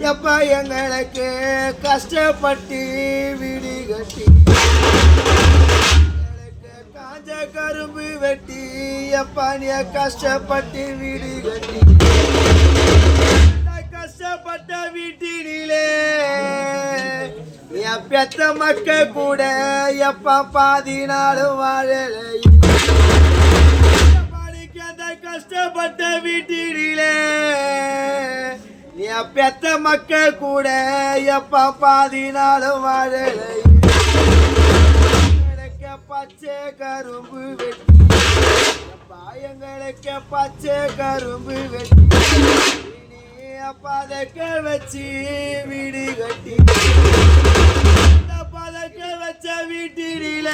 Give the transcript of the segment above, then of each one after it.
எப்ப எங்களுக்கு கஷ்டப்பட்டு வீடு கட்டி காஞ்ச கரும்பு வெட்டி எப்ப நீ கஷ்டப்பட்டு வீடு கட்டி கஷ்டப்பட்ட வீட்டினிலே என் பெத்த மக்க கூட எப்ப பாதி நாளும் வாழலை கஷ்டப்பட்ட வீட்டிலே என் பெத்த மக்கள் கூட எப்ப பாதி நாளும் வாழலை பச்சை கரும்பு வெட்டி எங்களுக்கு பச்சை கரும்பு வெட்டி பதக்க வச்சு வீடு கட்டி பதக்க வச்ச வீட்டில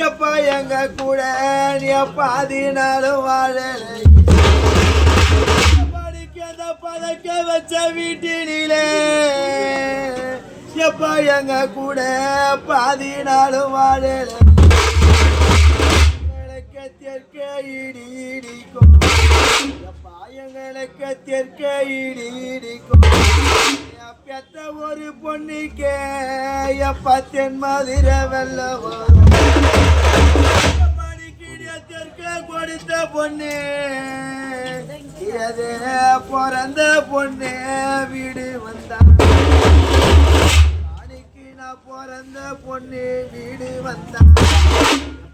எப்ப எங்க கூட நீ பாதி நாளும் வாழலை படிக்காத பதக்க வச்ச வீட்டில எப்ப எங்க கூட பாதி நாளும் வாழலை தெற்க இடி இடிக்கும் எங்களுக்கு தெற்க இடி இடிக்கும் பெத்த ஒரு பொண்ணுக்கே எப்ப தென் மதுர வெள்ள வரும் தெற்க கொடுத்த பொண்ணு பிறந்த பொண்ணு வீடு வந்தான் பாணிக்கு நான் பிறந்த பொண்ணு வீடு வந்தான்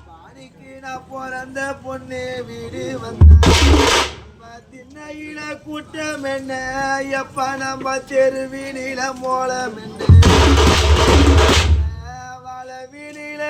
பாணிக்கு நான் பிறந்த பொண்ணு வீடு வந்தான் திண்ணையில கூட்டம் என்ன எப்ப நம்ம தெருவினில மோளம் என்ன வளவினில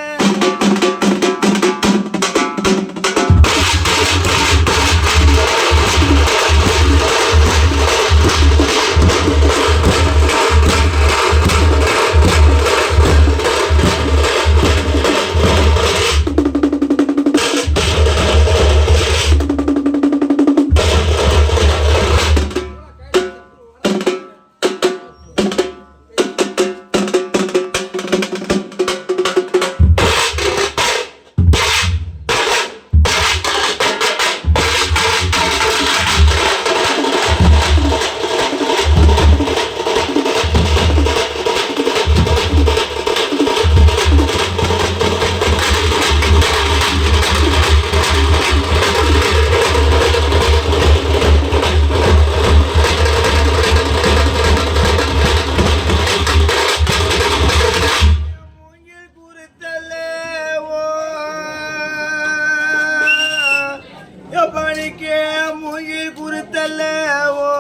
மூங்கில் குறுத்தல்லவோ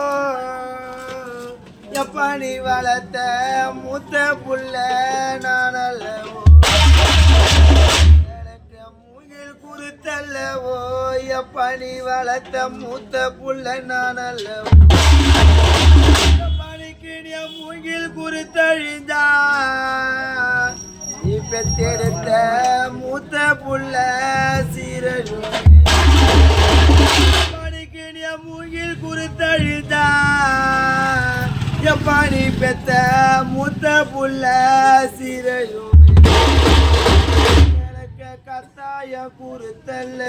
எப்ப நீ வளர்த்த மூத்த புள்ள நான் அல்லவோ எனக்கு மூங்கில் குறுத்தல்லவோ எப்ப நீ வளர்த்த மூத்த புள்ள நான் அல்லவோ பணிக்கு நீ மூங்கில் குறுத்தழிந்தா நீ பெத்தெடுத்த மூத்த புள்ள சீரழும் மூங்கில் குறுத்தழுதா எப்பாடி பெத்த மூத்த புள்ள சீரையும் எனக்கு கத்தாய குறுத்தல்ல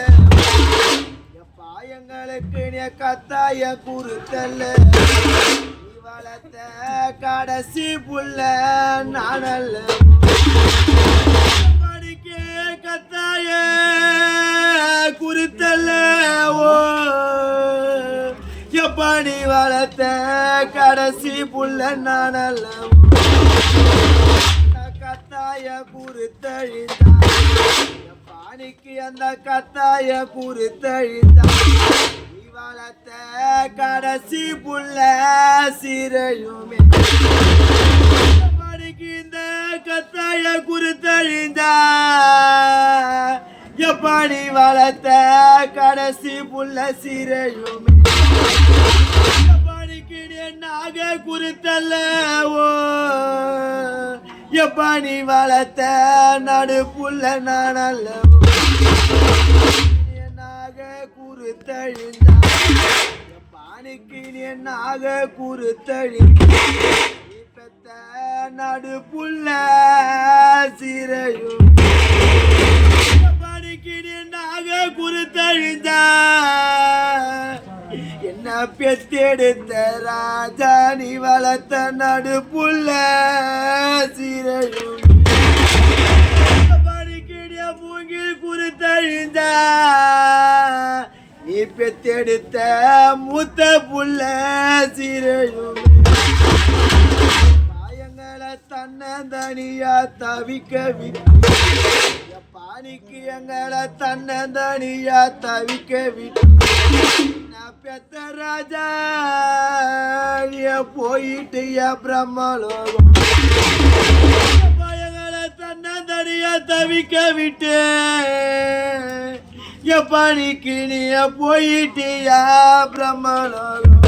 எப்பா எங்களுக்கு நீ கத்தாய குறுத்தல்ல நீ வளர்த்த கடைசி புள்ள நானல்ல படிக்க கத்தாய குறுத்தல்ல ஓ பணி வளர்த்த கடைசி புள்ள நானல்ல கத்தாய குறுத்தழிந்தா பாணிக்கு அந்த கத்தாய குறுத்தழிந்தா நீ வளர்த்த கடைசி புள்ள சீரையுமே பாணிக்கு இந்த கத்தாய குறுத்தழிந்தா எப்பாடி வளர்த்த கடைசி புள்ள சீரையுமே நாக குறுத்தல்லவோ எப்ப நீ வளர்த்த நடு புள்ள நான் அல்லவோ நாக குறுத்தழிந்தா பாணிக்கு நீ நாக குறுத்தழிந்தா நீ பெத்த நடு புள்ள சீரையும் பாணிக்கு நீ நாக குறுத்தழிந்தா என்ன பெத்தெடுத்த ராஜா நீ வளர்த்த நடுப்புள்ள சீரையும் படிக்கடிய பூங்கில் குறித்தழிந்த நீ பெத்தெடுத்த மூத்த புள்ள சீரையும் பாயங்களை தன்னந்தனியா தவிக்க விட்டு பாணிக்கு எங்களை தன்னந்தனியா தவிக்க விட்டு நான் பெத்த ராஜா போயிட்டு பிரம்மலோகம் எங்களை தன்னந்தனியா தவிக்க விட்டு எப்பணிக்கு நீ போயிட்டியா பிரம்மலோகம்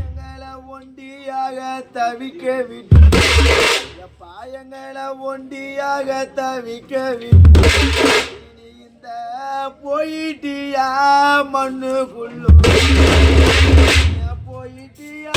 எங்களை ஒண்டியாக தவிக்க விட்டு பாயங்களை ஒண்டியாக தவிக்க விட்டு இந்த போயிட்டியா மண்ணுக்குள்ள போயிட்டியா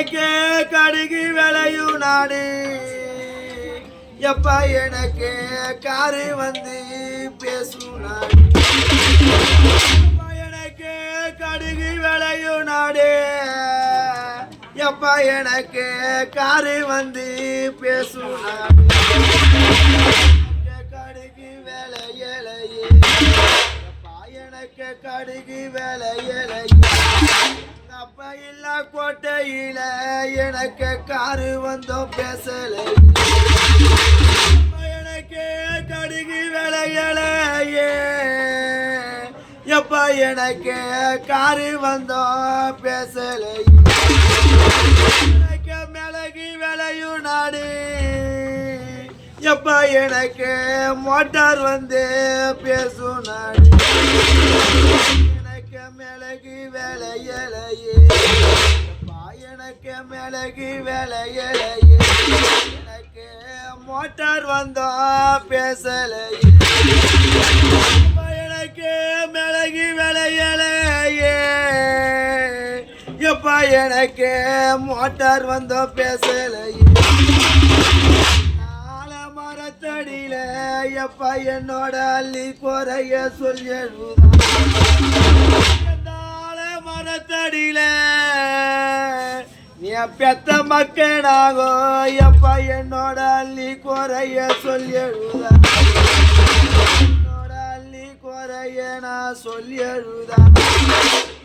எனக்கு கடுகு விளையும் நாடு எப்ப எனக்கு காரு வந்து பேசும் நாடு எனக்கு கடுகு விளையும் நாடு எப்ப எனக்கு காரு வந்து பேசும் நாடு கடுகு விளையலையே எனக்கு கடுகு விளையலையே அப்ப இல்ல கோட்டையில எனக்கு காரு வந்தோம் பேசலை எனக்கு கடுகு விளையலையே எப்ப எனக்கு காரு வந்தோம் பேசலை எனக்கு மிளகு விளையும் நாடு எப்ப எனக்கு மோட்டார் வந்து பேசும் நாடு மிளகு வேலையலையே எனக்கு மிளகு வேலையலையே எனக்கு மோட்டார் வந்தா பேசலையே எனக்கு மிளகு வேலையலையே எப்ப எனக்கு மோட்டார் வந்தா பேசலையே மரத்தடியில எப்ப என்னோட அள்ளி குறைய சொல்லிடுதான் மரத்தடியில நீ பெத்த மக்கனாகோ எப்ப என்னோட அள்ளி குறைய சொல்லிடுதான் என்னோட அள்ளி குறைய நான் சொல்லிடுதான்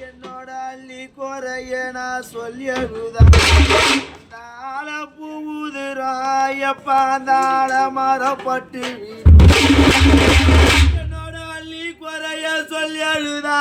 என்னோட அள்ளி குறைய நான் சொல்லிடுதான் தாழ பூவுதுராயப்பா தாழ மரப்பட்டு என்னோட அள்ளி குறைய சொல்லி அழுதா